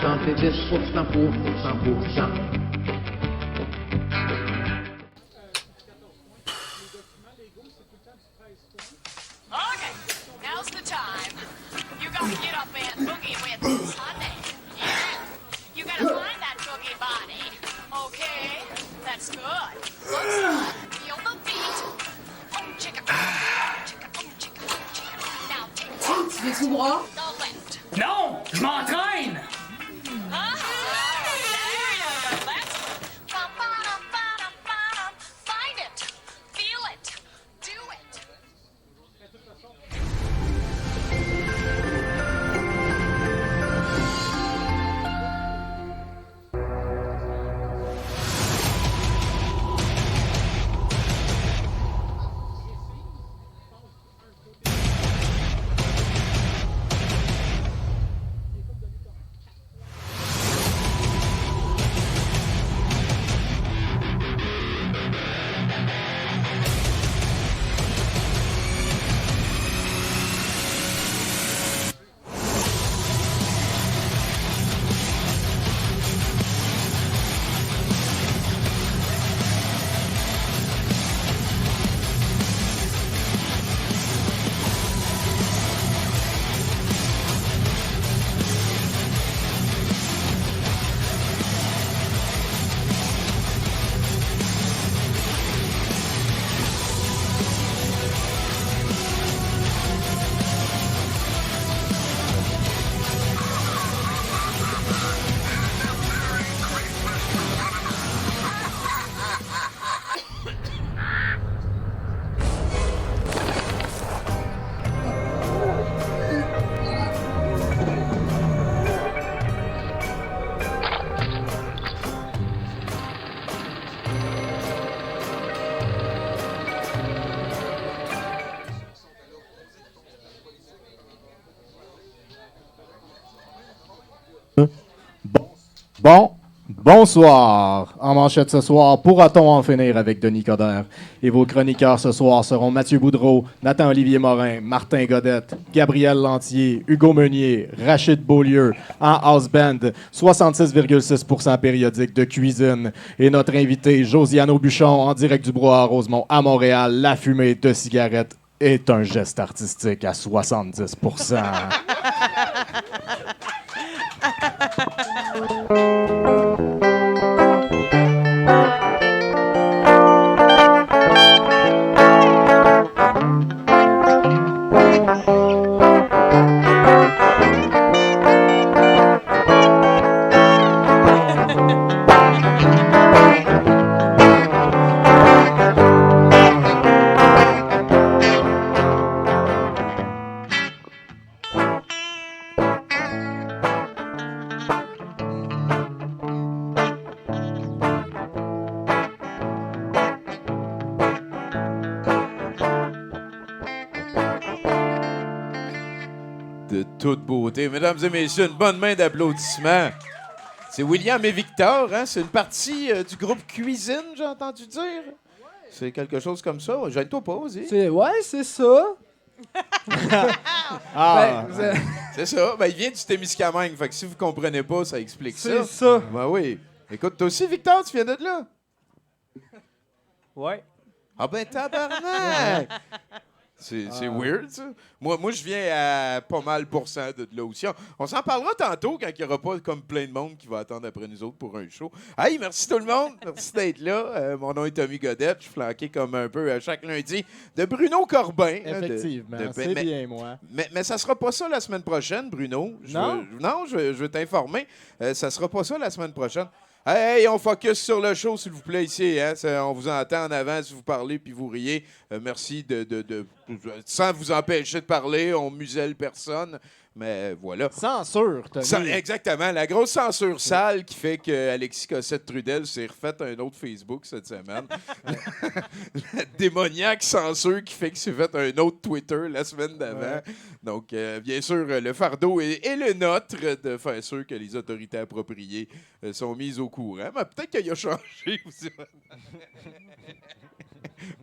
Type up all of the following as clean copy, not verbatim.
Chanter 10% pour 100%. Okay, now's the time. You gotta get up and boogie with this, honey. Yeah, you gotta find that boogie body. Okay, that's good. Looks good. Feel the beat. Chicka, chicka, chicka, chicka. Now take Tu veux tout boire? the left. Non! Je m'entraîne! There you go. That's find it. Feel it. Do it. Bonsoir. En manchette ce soir, pourra-t-on en finir avec Denis Coderre? Et vos chroniqueurs ce soir seront Mathieu Boudreau, Nathan-Olivier Morin, Martin Godette, Gabriel Lantier, Hugo Meunier, Rachid Beaulieu, en house band, 66,6% périodique de cuisine. Et notre invité, Josiane Aubuchon, en direct du Brouhaha Rosemont à Montréal, la fumée de cigarette est un geste artistique à 70%. De toute beauté. Mesdames et messieurs, une bonne main d'applaudissements. C'est William et Victor, hein? C'est une partie du groupe Cuisine, j'ai entendu dire. C'est quelque chose comme ça. Gêne-toi pas, vas-y. Ouais, c'est ça. Ah, C'est ça. Ben, il vient du Témiscamingue. Fait que si vous comprenez pas, ça explique ça. C'est ça. Ben oui. Écoute, toi aussi, Victor, tu viens de là? Ouais. Ah ben, tabarnak! C'est weird, ça. Moi, je viens à pas mal pourcent de là aussi. On s'en parlera tantôt quand il n'y aura pas comme plein de monde qui va attendre après nous autres pour un show. Hey, merci tout le monde. Merci d'être là. Mon nom est Tommy Godette. Je suis flanqué comme un peu à chaque lundi de Bruno Corbin. effectivement, c'est bien moi. Mais ça sera pas ça la semaine prochaine, Bruno. Je veux t'informer. Ça sera pas ça la semaine prochaine. Hey, on focus sur le show, s'il vous plaît, ici. Hein? On vous entend en avant si vous parlez puis vous riez. Merci sans vous empêcher de parler. On muselle personne. Mais voilà. Censure, Tommy. Exactement. La grosse censure sale qui fait que Alexis Cossette-Trudel s'est refait un autre Facebook cette semaine. La démoniaque censure qui fait qu'il s'est fait un autre Twitter la semaine d'avant. Ouais. Donc, bien sûr, le fardeau est le nôtre de faire sûr que les autorités appropriées sont mises au courant. Mais peut-être qu'il a changé aussi.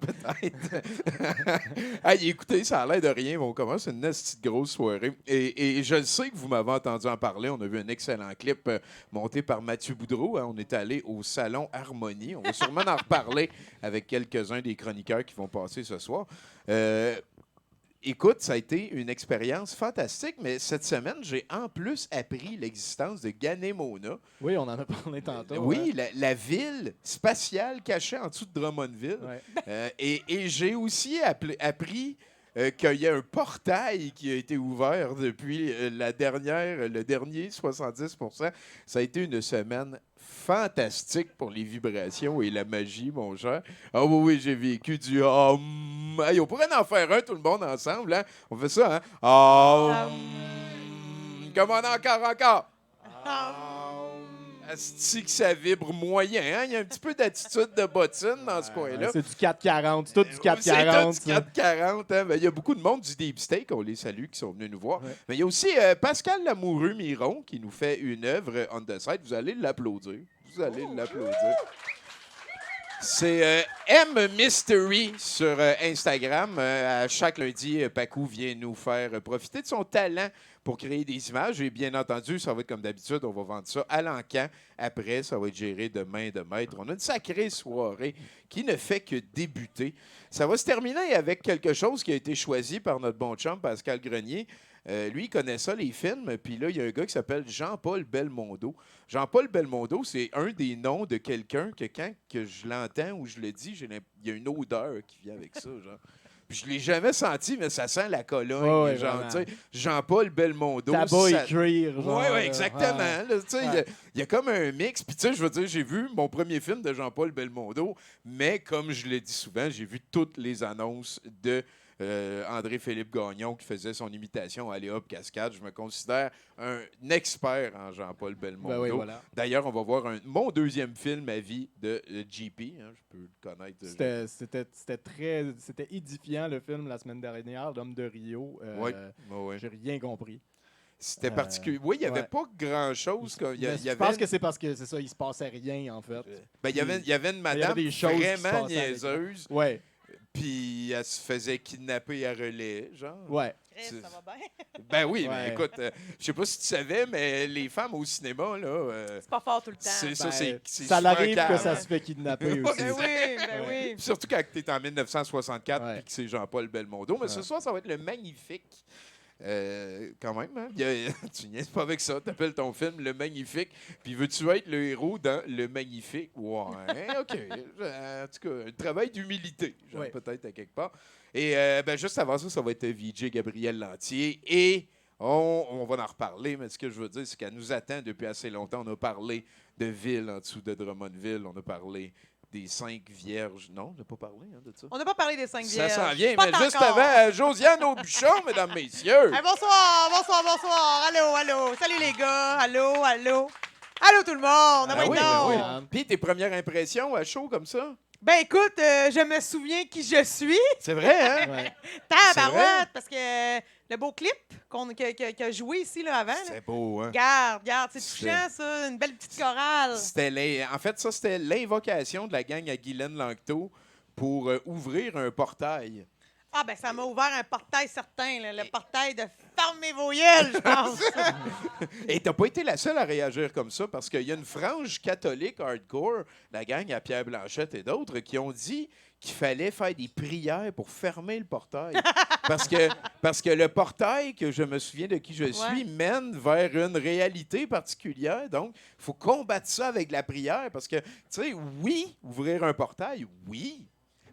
Peut-être. Hey, écoutez, ça a l'air de rien, mais on commence une petite grosse soirée. Et je le sais que vous m'avez entendu en parler. On a vu un excellent clip monté par Mathieu Boudreau. Hein. On est allé au Salon Harmonie. On va sûrement en reparler avec quelques-uns des chroniqueurs qui vont passer ce soir. Écoute, ça a été une expérience fantastique, mais cette semaine, j'ai en plus appris l'existence de Ganemona. Oui, on en a parlé tantôt. Oui, la ville spatiale cachée en dessous de Drummondville. Ouais. Et j'ai aussi appris qu'il y a un portail qui a été ouvert depuis le dernier 70%. Ça a été une semaine fantastique pour les vibrations et la magie, mon cher. Ah oui, j'ai vécu du Hey, on pourrait en faire un, tout le monde ensemble. Hein? On fait ça, hein? Comment encore? Asti que ça vibre moyen. Hein? Il y a un petit peu d'attitude de bottine dans ce coin-là. C'est du 440. C'est tout du 440. C'est tout du 440. Hein? Ben, il y a beaucoup de monde du Deep Steak, on les salue, qui sont venus nous voir. Ouais. Mais il y a aussi Pascal Lamoureux-Miron qui nous fait une œuvre on the side. Vous allez l'applaudir. C'est M Mystery sur Instagram. À chaque lundi, Pacou vient nous faire profiter de son talent pour créer des images. Et bien entendu, ça va être comme d'habitude, on va vendre ça à l'encan. Après, ça va être géré de main de maître. On a une sacrée soirée qui ne fait que débuter. Ça va se terminer avec quelque chose qui a été choisi par notre bon chum Pascal Grenier. Lui, il connaît ça, les films. Puis là, il y a un gars qui s'appelle Jean-Paul Belmondo. Jean-Paul Belmondo, c'est un des noms de quelqu'un que quand que je l'entends ou je le dis, il y a une odeur qui vient avec ça, genre. Puis je l'ai jamais senti, mais ça sent la Cologne. Oh, ouais, genre, tu sais, Jean-Paul Belmondo. Tabac ça... et cuir. Oui, exactement. Là, tu sais, il y a comme un mix. Puis, tu sais, je veux dire, j'ai vu mon premier film de Jean-Paul Belmondo, mais comme je le dis souvent, j'ai vu toutes les annonces de André-Philippe Gagnon qui faisait son imitation à Léop Cascade. Je me considère un expert en Jean-Paul Belmondo. Ben oui, voilà. D'ailleurs, on va voir mon deuxième film à vie de JP. Hein, je peux le connaître. C'était édifiant, le film, la semaine dernière, L'Homme de Rio. Oui. J'ai rien compris. C'était particulier. Oui, il n'y avait pas grand-chose. Je pense que c'est parce que c'est ça, il se passait rien, en fait. Ben, il y avait une madame des choses qui se vraiment passaient avec niaiseuse. Ouais. Puis elle se faisait kidnapper à relais, genre. Ouais. Ça va bien. Ben oui, Ouais. mais écoute, je sais pas si tu savais, mais les femmes au cinéma, là, C'est pas fort tout le temps. c'est ça, Ben, c'est ça souvent arrive calme. que ça se fait kidnapper aussi. Ben oui, ben oui. Puis surtout quand tu es en 1964 Ouais. puis que c'est Jean-Paul Belmondo. Mais ce Ouais. soir, ça va être le Magnifique. Quand même, hein? Tu niaises pas avec ça. T'appelles ton film Le Magnifique. Puis veux-tu être le héros dans Le Magnifique? Ouais, OK. En tout cas, un travail d'humilité, genre, Ouais. peut-être à quelque part. Et ben, juste avant ça, ça va être VJ Gabriel Lantier. Et on va en reparler, mais ce que je veux dire, c'est qu'elle nous attend depuis assez longtemps. On a parlé de ville en dessous de Drummondville. On a parlé des 5 vierges. Non, on n'a pas parlé de ça. On n'a pas parlé des 5 Ça vierges. s'en vient, Pas mais juste encore. avant, Josiane Aubuchon, mesdames, messieurs. Hey, bonsoir. Allô. Salut les gars. Allô. Allô tout le monde. Ah Ah oui, oui, non. ben oui. Puis tes premières impressions à chaud comme ça? Ben écoute, je me souviens qui je suis. C'est vrai, hein? Ouais. Tabarouette, parce que le beau clip qu'il a joué ici là, avant, là, C'est beau, hein? regarde, c'est C'est- touchant ça, une belle petite chorale. En fait, ça, c'était l'invocation de la gang à Guylaine Lanctot pour ouvrir un portail. Ah ben ça m'a ouvert un portail certain, là, le portail de fermer vos gueules, je pense. Et t'as pas été la seule à réagir comme ça, parce qu'il y a une frange catholique hardcore, la gang à Pierre Blanchette et d'autres, qui ont dit qu'il fallait faire des prières pour fermer le portail. parce que le portail, que je me souviens de qui je suis, mène vers une réalité particulière. Donc, il faut combattre ça avec la prière. Parce que, tu sais, oui, ouvrir un portail, oui,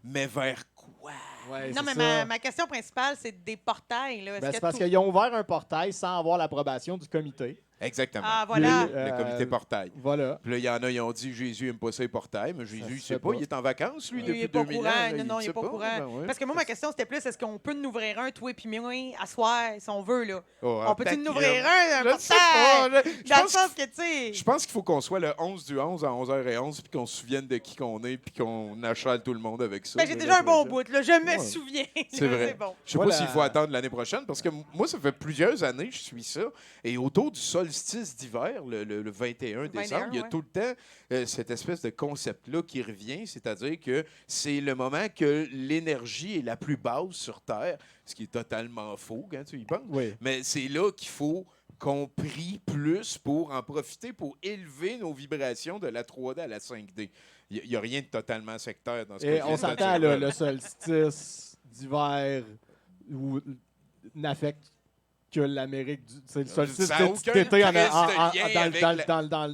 mais vers quoi? Ouais, Non, c'est mais ça. ma question principale, c'est des portails. Là. Est-ce Ben, que c'est parce tout- qu'ils ont ouvert un portail sans avoir l'approbation du comité. Exactement. Ah, voilà. Puis, Le comité portail. Voilà. Puis là, il y en a, ils ont dit Jésus n'aime pas ça, les portails. Mais Jésus, Ça il se sait fait pas. pas. Il est en vacances, lui, Il depuis n'est pas au 2000 courant. ans. là, Non, il sait n'est pas au courant. Ben ouais. Parce que moi, ma question, c'était plus, est-ce qu'on peut nous ouvrir un, toi et puis moi, à soir, si on veut, là? Oh, On peut-tu nous taquine. ouvrir un Je sais portail? pas. Je Dans le pense sens que, tu sais... Je pense qu'il faut qu'on soit le 11 du 11 à 11h11 puis qu'on se souvienne de qui qu'on est puis qu'on achale tout le monde avec ça. Ben, j'ai là, déjà un bon après ça. bout, là. Je me Ouais. souviens. C'est vrai. C'est bon. Je sais Voilà. pas s'il faut attendre l'année prochaine parce que moi, ça fait plusieurs années que je suis ça. Et autour du sol solstice d'hiver, le 21 décembre, il y a ouais. tout le temps cette espèce de concept-là qui revient, c'est-à-dire que c'est le moment que l'énergie est la plus basse sur Terre, ce qui est totalement faux quand tu y penses. Oui. Mais c'est là qu'il faut qu'on prie plus pour en profiter, pour élever nos vibrations de la 3D à la 5D. Il n'y a rien de totalement sectaire dans ce que Et je on viens de s'entend, dire. là, le solstice d'hiver n'affecte que l'Amérique du. C'est le solstice Ça a aucun d'été Christ de lien avec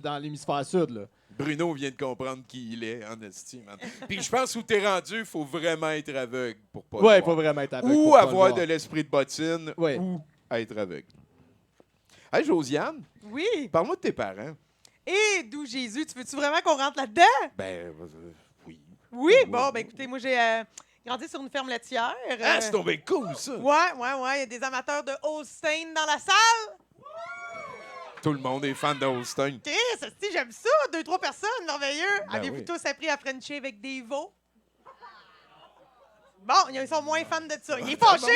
dans l'hémisphère sud. Là. Bruno vient de comprendre qui il est, en estime. Puis je pense où t'es rendu, il faut vraiment être aveugle pour pas Ouais, le il faut voir. vraiment être aveugle. Ou pour pas le avoir voir. de l'esprit de bottine, Ouais. ou être aveugle. Hey, Josiane, Oui. parle-moi de tes parents. Et d'où Jésus, tu veux-tu vraiment qu'on rentre là-dedans? Ben, oui. Oui. Oui. Bon, ben écoutez, moi, j'ai grandi sur une ferme laitière. Ah, c'est tombé cool, ça! Ouais. Il y a des amateurs de Holstein dans la salle. Tout le monde est fan de Holstein. Chris, esti, j'aime ça. 2-3 personnes, merveilleux. Ben Avez-vous oui. tous appris à Frencher avec des veaux? Bon, ils sont moins fans de ça. Il est fâché!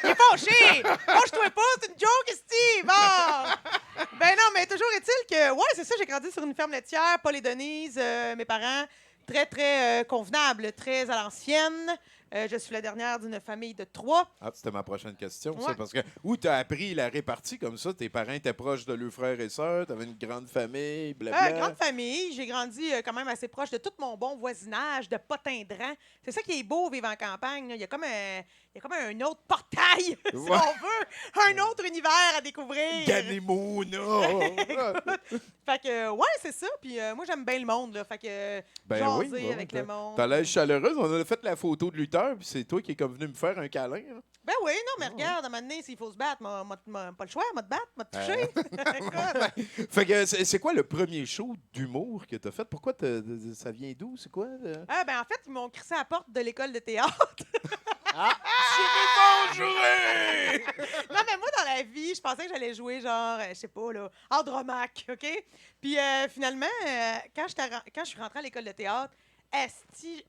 Fâche-toi pas, c'est une joke, esti! Bon! Ben non, mais toujours est-il que, ouais, c'est ça, j'ai grandi sur une ferme laitière, Paul et Denise, mes parents, très, très convenables, très à l'ancienne. Je suis la dernière d'une famille de 3. Ah, c'était ma prochaine question, ça, Ouais. parce que où t'as appris la répartie comme ça? Tes parents étaient proches de leurs frères et sœurs, t'avais une grande famille, blablabla. Grande famille. J'ai grandi quand même assez proche de tout mon bon voisinage, de Potindran. C'est ça qui est beau, vivre en campagne. Là. Il y a comme un autre portail, si Ouais. on veut. Un autre univers à découvrir. Ganemona! Fait que, ouais, c'est ça. Puis moi, j'aime bien le monde. Là. Fait que, jaser ouais, avec t'as- le monde. T'as l'air chaleureuse. On a fait la photo de lutteur, puis c'est toi qui es comme venu me faire un câlin. Là. Ben oui, non, mais regarde, à un moment donné, s'il faut se battre, pas le choix, m'a te battre, m'a te toucher. Écoute. Fait que c'est quoi le premier show d'humour que t'as fait? Pourquoi ça vient d'où? C'est quoi? Ben en fait, ils m'ont crissé à la porte de l'école de théâtre. Bonjour! Non, mais moi, dans la vie, je pensais que j'allais jouer, genre, je sais pas, là, Andromaque, OK? Puis finalement, quand je suis rentrée à l'école de théâtre, esti,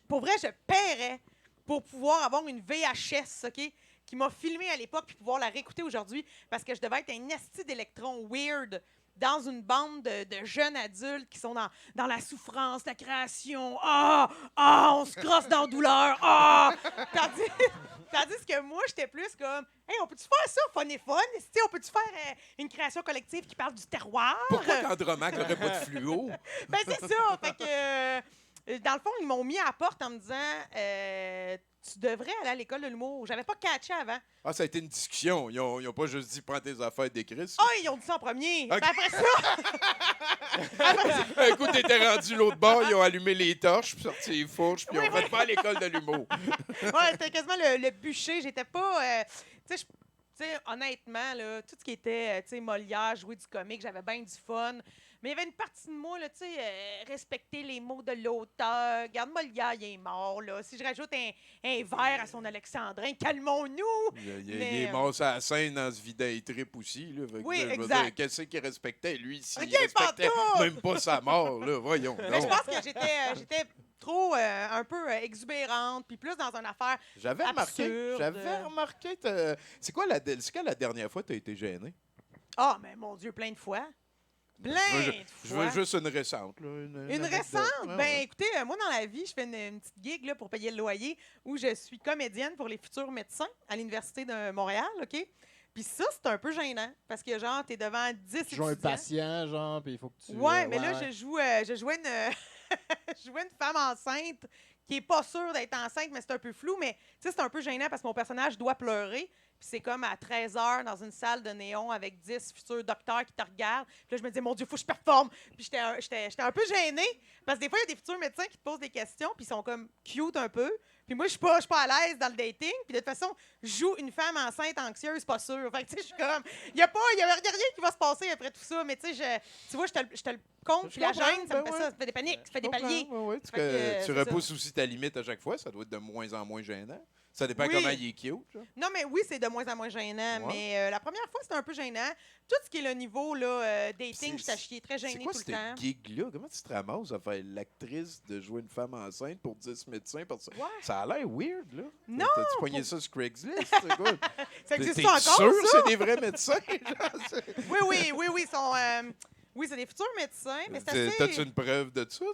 pour vrai, je paierais pour pouvoir avoir une VHS, OK? Qui m'a filmé à l'époque puis pouvoir la réécouter aujourd'hui parce que je devais être un esti d'électron weird dans une bande de jeunes adultes qui sont dans la souffrance, la création. On se crosse dans la douleur. Tandis que moi, j'étais plus comme, hey, on peut-tu faire ça, fun et fun? Esti, on peut-tu faire une création collective qui parle du terroir? Pourquoi qu'Andromaque n'aurait pas de fluo? Ben, c'est ça. Fait que, dans le fond, ils m'ont mis à la porte en me disant, tu devrais aller à l'école de l'humour. J'avais pas catché avant. Ah, ça a été une discussion. Ils ont pas juste dit prends tes affaires d'écrit. Ah, ils ont dit ça en premier. Ok. Ben, après ça, Un coup, t'étais rendu l'autre bord, ils ont allumé les torches, puis sorti les fourches, puis ils ont Oui, fait pas à l'école de l'humour. ouais, c'était quasiment le bûcher. J'étais pas. Tu sais, honnêtement, là, tout ce qui était tu sais, Molière, jouer du comique, j'avais bien du fun. Mais il y avait une partie de moi, là, tu sais, respecter les mots de l'auteur. Regarde, Molière, il est mort, là. Si je rajoute un vers à son alexandrin, calmons-nous! Il Mais, est mort sur la scène dans ce vidain trip aussi. Là. Fait que, Oui, je veux exact. dire, qu'est-ce qu'il respectait, lui, s'il Ok, respectait pantoute! même pas sa mort, là, voyons. Mais je donc. pense que j'étais trop un peu exubérante, puis plus dans une affaire. J'avais absurde. remarqué. C'est quoi la dernière fois que tu as été gêné? Ah, mais mon Dieu, plein de fois. Plein de Je fois. veux juste une récente. Là, une Une anecdote. récente? Ah, Ben, ouais. écoutez, moi, dans la vie, je fais une petite gig là, pour payer le loyer où je suis comédienne pour les futurs médecins à l'Université de Montréal, OK? Puis ça, c'est un peu gênant parce que, genre, t'es devant 10 Tu joues un étudiants. patient, genre, puis il faut que tu. Ouais, mais là, je jouais une... je jouais une femme enceinte qui est pas sûre d'être enceinte, mais c'est un peu flou. Mais, tu sais, c'est un peu gênant parce que mon personnage doit pleurer. Puis c'est comme à 13h dans une salle de néon avec 10 futurs docteurs qui te regardent. Puis là, je me disais, mon Dieu, faut que je performe. Puis j'étais un peu gênée parce que des fois, il y a des futurs médecins qui te posent des questions puis ils sont comme cute un peu. Puis moi, je suis pas à l'aise dans le dating. Puis de toute façon, je joue une femme enceinte anxieuse, pas sûre. Fait que, tu sais, je suis comme, il y a rien qui va se passer après tout ça. Mais tu sais, tu vois, je te le compte. Puis la comprends, gêne, ça me ben fait ouais. ça fait des paniques, ça fait des paliers. Ouais, ouais, Fait que, tu c'est repousses aussi ta limite à chaque fois, ça doit être de moins en moins gênant. Ça dépend Oui. comment il est cute. Genre. Non, mais oui, c'est de moins en moins gênant. Ouais. Mais la première fois, c'était un peu gênant. Tout ce qui est le niveau là, dating, C'est- j'étais chier, très C'est gênée quoi tout le cette temps. gig-là? Comment tu te ramasses à faire l'actrice de jouer une femme enceinte pour 10 médecins? Parce que Ouais. ça a l'air weird, là. Non, T'as-tu pogné ça sur Craigslist? C'est quoi? Ça existe T'es encore, sûr que ça? c'est des vrais médecins? Genre, Oui, ils sont... oui, c'est des futurs médecins, mais c'est assez... T'as-tu une preuve de ça?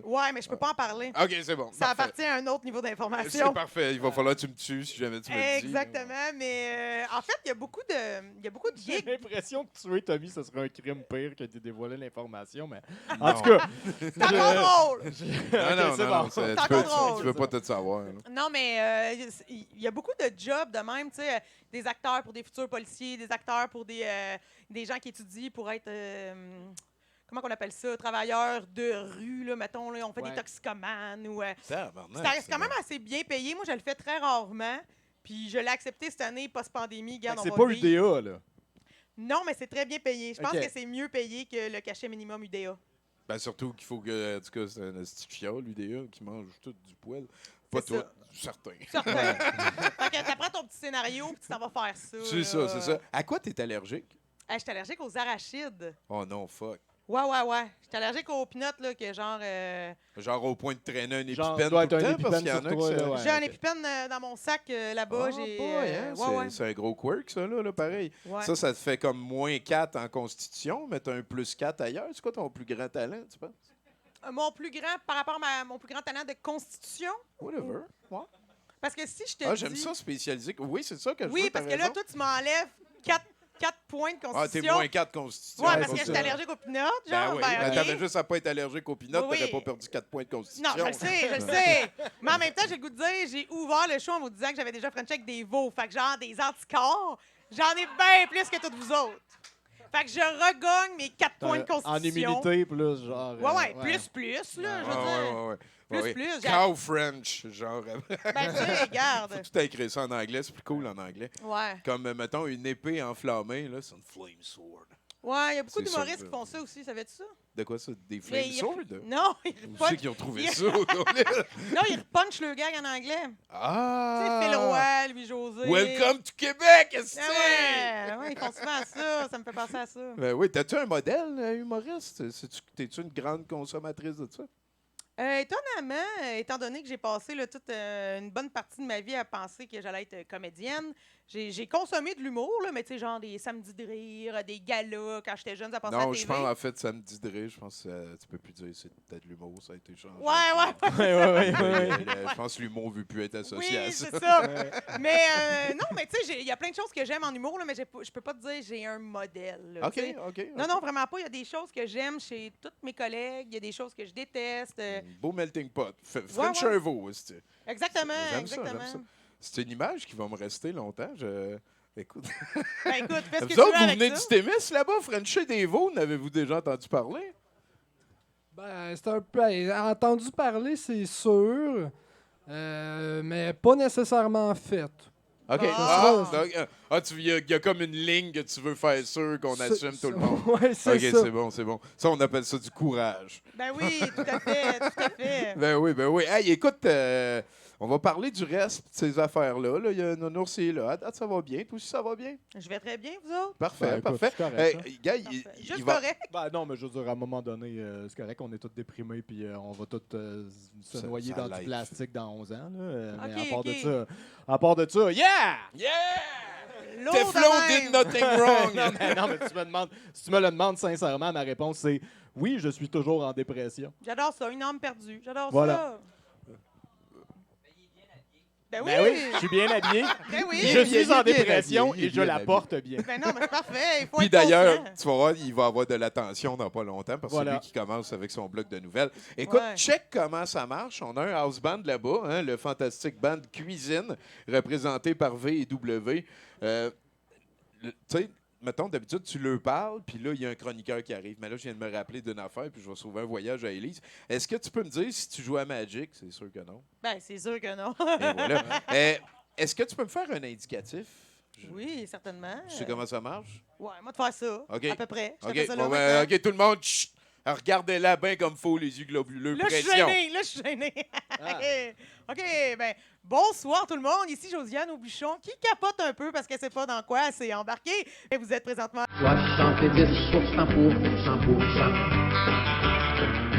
Ouais, mais je peux pas en parler. OK, c'est bon. Ça parfait. appartient à un autre niveau C'est d'information. parfait. Il va falloir que tu me tues si jamais tu me le dis. Exactement, mais en fait, il y a beaucoup de J'ai gigs. l'impression que tuer Tommy, ce serait un crime pire que de dévoiler l'information, mais Non. en tout cas... C'est encore drôle! Non, Ok, non, c'est non, bon. non, C'est tu encore peux, drôle, tu veux pas tout savoir. là. Non, mais il y a beaucoup de jobs de même, tu sais, des acteurs pour des futurs policiers, des acteurs pour des gens qui étudient pour être, comment on appelle ça, travailleurs de rue, là, mettons, là, on fait Ouais. des toxicomanes. Ou, Tabarnak, c'est quand même assez bien payé. Moi, je le fais très rarement. Puis je l'ai accepté cette année, post-pandémie. Regarde, on C'est va pas vivre. UDA, là. Non, mais c'est très bien payé. Je pense Ok. que c'est mieux payé que le cachet minimum UDA. Ben, surtout qu'il faut que, en tout cas, c'est un esti de fiole, l'UDA, qui mange tout du poil. Pas C'est toi, ça. certain. Certain. Fait que t'apprends ton petit scénario, puis tu t'en vas faire ça. C'est ça, c'est ça. À quoi t'es allergique? Je suis allergique aux arachides. Oh non, fuck. Ouais. Je suis allergique aux peanuts, là, que genre... Genre au point de traîner un Genre, épipène doit tout être le un temps, parce qu'il y en épipène a sur qui toi, ça- là, ouais. J'ai un ok. épipène dans mon sac là-bas. Ah, J'ai... boy, hein, c'est un gros quirk, ça, là, pareil. Ouais. Ça te fait comme moins 4 en constitution, mais t'as un plus 4 ailleurs. C'est quoi ton plus grand talent, tu penses? Mon plus grand, par rapport à mon plus grand talent de constitution, Whatever. Ouais. parce que si je te Ah, dis... j'aime ça spécialisé. Oui, c'est ça que je veux. Oui, t'as parce que là, raison. toi, tu m'enlèves 4 points de Ah, t'es constitution. moins 4 constitution. Ouais, Ouais, parce c'est que je suis ça. allergique aux peanuts, Ben genre. oui, ben, ok. t'avais juste à pas être allergique aux peanuts, Oui, t'aurais oui. pas perdu 4 points de constitution. Non, je le sais. Mais en même temps, j'ai le goût de dire, j'ai ouvert le show en vous disant que j'avais déjà Frenché avec des veaux. Fait que genre, des anticorps, j'en ai bien plus que toutes vous autres. Fait que je regagne mes 4 points de En constitution. immunité, plus, genre... Ouais, plus, là, je veux dire. Ouais. Plus, j'ai- Cow French, genre. Ben, tu sais, regarde. Faut tout écrire ça en anglais, c'est plus cool en anglais. Ouais. Comme, mettons, une épée enflammée, là, c'est une flame sword. Ouais, il y a beaucoup C'est d'humoristes ça, qui font ça aussi, savais-tu ça? De quoi ça? Des Mais flame ils swords? Non, ils Où c'est repunchent. qu'ils ont trouvé ils- ça? Non, ils repunchent le gag en anglais. Tu Ah! sais, Phil Roy, Louis-José. Welcome to Québec, est-ce que Ah ouais, ils font souvent ça. Ça me fait penser à ça. Ben oui, t'as-tu un modèle humoriste? T'es-tu une grande consommatrice de ça? Étonnamment, étant donné que j'ai passé là, toute une bonne partie de ma vie à penser que j'allais être comédienne, j'ai consommé de l'humour, là, mais tu sais, genre des samedis de rire, des galas, quand j'étais jeune, ça passait à la Non, TV. je pense en fait, ça me dit de rire. Je pense que tu peux plus dire c'est peut-être l'humour, ça a été changé. Ouais. Ouais. Je pense que l'humour ne veut plus être associé Oui, à ça. c'est ça. Mais non, mais tu sais, il y a plein de choses que j'aime en humour, là, mais je peux pas te dire que j'ai un modèle. Là, OK, tu sais. OK. Non, vraiment pas. Il y a des choses que j'aime chez tous mes collègues. Il y a des choses que je déteste. Beau melting pot. French ouais. un veau, c'est- Exactement, J'aime ça, exactement. j'aime ça. C'est une image qui va me rester longtemps. Écoute, Ben écoute, fais ce que vous tu autres, veux vous avec venez ça. du Témis là-bas, Frencher des veaux, n'avez-vous déjà entendu parler? Ben, c'est un peu. Entendu parler, c'est sûr. Mais pas nécessairement fait. OK. Ah. Il y a comme une ligne que tu veux faire sûr qu'on assume tout le monde. Ouais, c'est OK, ça. c'est bon, c'est bon. Ça, on appelle ça du courage. Ben oui, tout à fait, tout à fait. Ben oui. Hey, écoute, on va parler du reste de ces affaires-là. Là. Il y a Nounours qui est là. À date, ça va bien. Toi aussi, ça va bien? Je vais très bien, vous autres? Parfait, Ben, écoute, parfait. c'est correct, Hey, gars, Parfait. il Juste va... correct. Ben non, mais je veux dire, à un moment donné, c'est correct, on est tous déprimés, puis on va tous se Ça- noyer ça dans du l'aide. plastique dans 11 ans. Là, mais Ok, à part de ça, yeah! Yeah! L'eau Teflon de did même. nothing wrong. non, mais si tu me le demandes sincèrement, ma réponse c'est oui, je suis toujours en dépression. J'adore ça, une âme perdue. J'adore Voilà. ça. Ben oui. Ben oui, je suis bien habillé. Ben oui. Je suis bien, en bien dépression habillé, et je bien la habillé. porte bien. Ben non, mais c'est parfait. Il faut Puis être d'ailleurs, conscient. tu vas voir, il va avoir de l'attention dans pas longtemps parce que Voilà. c'est lui qui commence avec son bloc de nouvelles. Écoute, Ouais. check comment ça marche. On a un house band là-bas, hein, le fantastique band Cuisine, représenté par V&W. Tu sais, mettons, d'habitude, tu leur parles, puis là, il y a un chroniqueur qui arrive. Mais là, je viens de me rappeler d'une affaire, puis je vais sauver un voyage à Élise. Est-ce que tu peux me dire si tu joues à Magic? C'est sûr que non. Ben, c'est sûr que non. Et voilà. Est-ce que tu peux me faire un indicatif? Oui, certainement. Tu sais comment ça marche? Ouais, moi, de faire ça. OK. À peu près. Je te OK, fais ça là bon, ben, maintenant. OK, tout le monde, chut! Regardez-la bien comme faut, les yeux globuleux. Là, je suis Pression. gênée. Là, je suis gênée. OK, ben, bonsoir tout le monde. Ici Josiane Aubuchon qui capote un peu parce qu'elle sait pas dans quoi elle s'est embarquée. Et vous êtes présentement 70% pour 100%.